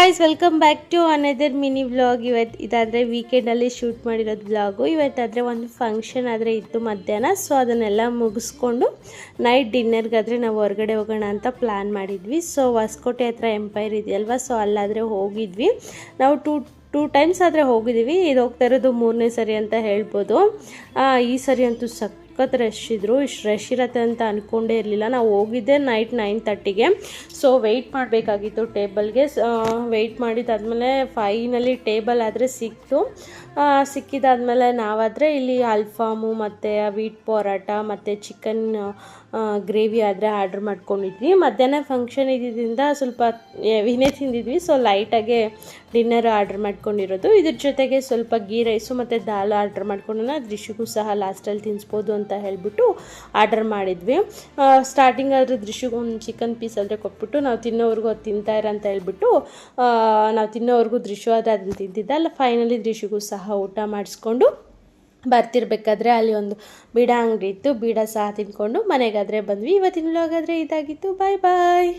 Guys, welcome back to another mini vlog. ಇವತ್ತು ಇದಾದರೆ ವೀಕೆಂಡಲ್ಲಿ shoot ಮಾಡಿರೋದು ವ್ಲಾಗು. ಇವತ್ತಾದರೆ ಒಂದು ಫಂಕ್ಷನ್ ಆದರೆ ಇತ್ತು ಮಧ್ಯಾಹ್ನ. ಸೊ ಅದನ್ನೆಲ್ಲ ಮುಗಿಸ್ಕೊಂಡು ನೈಟ್ ಡಿನ್ನರ್ಗಾದರೆ ನಾವು ಹೊರಗಡೆ ಹೋಗೋಣ ಅಂತ ಪ್ಲ್ಯಾನ್ ಮಾಡಿದ್ವಿ. ಸೊ ಹೊಸಕೋಟೆ ಹತ್ರ ಎಂಪೈರ್ ಇದೆಯಲ್ವ, ಸೊ ಅಲ್ಲಾದರೆ ಹೋಗಿದ್ವಿ. ನಾವು ಟೂ ಟೈಮ್ಸ್ ಆದರೆ ಹೋಗಿದ್ದೀವಿ. ಇದು ಹೋಗ್ತಾ ಇರೋದು 3ನೇ ಸರಿ ಅಂತ ಹೇಳ್ಬೋದು. ಈ ಸರಿ ಅಂತೂ ಸಖತ್ ರಶ್ ಇದ್ದರು. ಇಷ್ಟು ರಶ್ ಇರತ್ತೆ ಅಂತ ಅಂದ್ಕೊಂಡೇ ಇರಲಿಲ್ಲ. ನಾವು ಹೋಗಿದ್ದೆ ನೈಟ್ 9:30ಗೆ. ಸೊ ವೆಯ್ಟ್ ಮಾಡಬೇಕಾಗಿತ್ತು ಟೇಬಲ್ಗೆ. ವೆಯ್ಟ್ ಮಾಡಿದ್ದಾದಮೇಲೆ ಫೈನಲಿ ಟೇಬಲ್ ಆದರೆ ಸಿಕ್ತು. ಸಿಕ್ಕಿದಾದ್ಮೇಲೆ ನಾವಾದರೆ ಇಲ್ಲಿ ಅಲ್ಫಾಮು ಮತ್ತು ವೀಟ್ ಪರೋಟ ಮತ್ತು ಚಿಕನ್ ಗ್ರೇವಿ ಆದರೆ ಆರ್ಡ್ರ್ ಮಾಡ್ಕೊಂಡಿದ್ವಿ. ಮಧ್ಯಾಹ್ನ ಫಂಕ್ಷನ್ ಇದ್ದಿದ್ದರಿಂದ ಸ್ವಲ್ಪ ಹೆವಿನೇ ತಿಂದಿದ್ವಿ. ಸೊ ಲೈಟಾಗೆ ಡಿನ್ನರ್ ಆರ್ಡ್ರ್ ಮಾಡ್ಕೊಂಡಿರೋದು. ಇದ್ರ ಜೊತೆಗೆ ಸ್ವಲ್ಪ ಗೀ ರೈಸು ಮತ್ತು ದಾಲ್ ಆರ್ಡ್ರ್ ಮಾಡ್ಕೊಂಡೋಣ. ದೃಶ್ಯಗೂ ಸಹ ಲಾಸ್ಟಲ್ಲಿ ತಿನ್ನಿಸ್ಬೋದು ಅಂತ ಹೇಳಿಬಿಟ್ಟು ಆರ್ಡರ್ ಮಾಡಿದ್ವಿ. ಸ್ಟಾರ್ಟಿಂಗ್ ಆದರೆ ದೃಶ್ಯಗೂ ಒಂದು ಚಿಕನ್ ಪೀಸ್ ಆದರೆ ಕೊಟ್ಬಿಟ್ಟು ನಾವು ತಿನ್ನೋವರೆಗೂ ಅದು ತಿಂತಾಯಿರ ಅಂತ ಹೇಳ್ಬಿಟ್ಟು ನಾವು ತಿನ್ನೋವರೆಗೂ ದೃಶ್ಯ ಆದರೆ ಅದನ್ನು ತಿಂತಿದ್ದ. ಅಲ್ಲ ಫೈನಲಿ ದೃಶ್ಯಗೂ ಸಹ ಊಟ ಮಾಡಿಸ್ಕೊಂಡು ಬರ್ತಿರ್ಬೇಕಾದ್ರೆ ಅಲ್ಲಿ ಒಂದು ಬೀಡ ಅಂಗಡಿ ಇತ್ತು. ಬೀಡ ಸಹ ತಿಂದ್ಕೊಂಡು ಮನೆಗಾದರೆ ಬಂದ್ವಿ. ಇವತ್ತಿನ ವ್ಲಾಗ್ ಆದರೆ ಇದಾಗಿತ್ತು. ಬಾಯ್ ಬಾಯ್.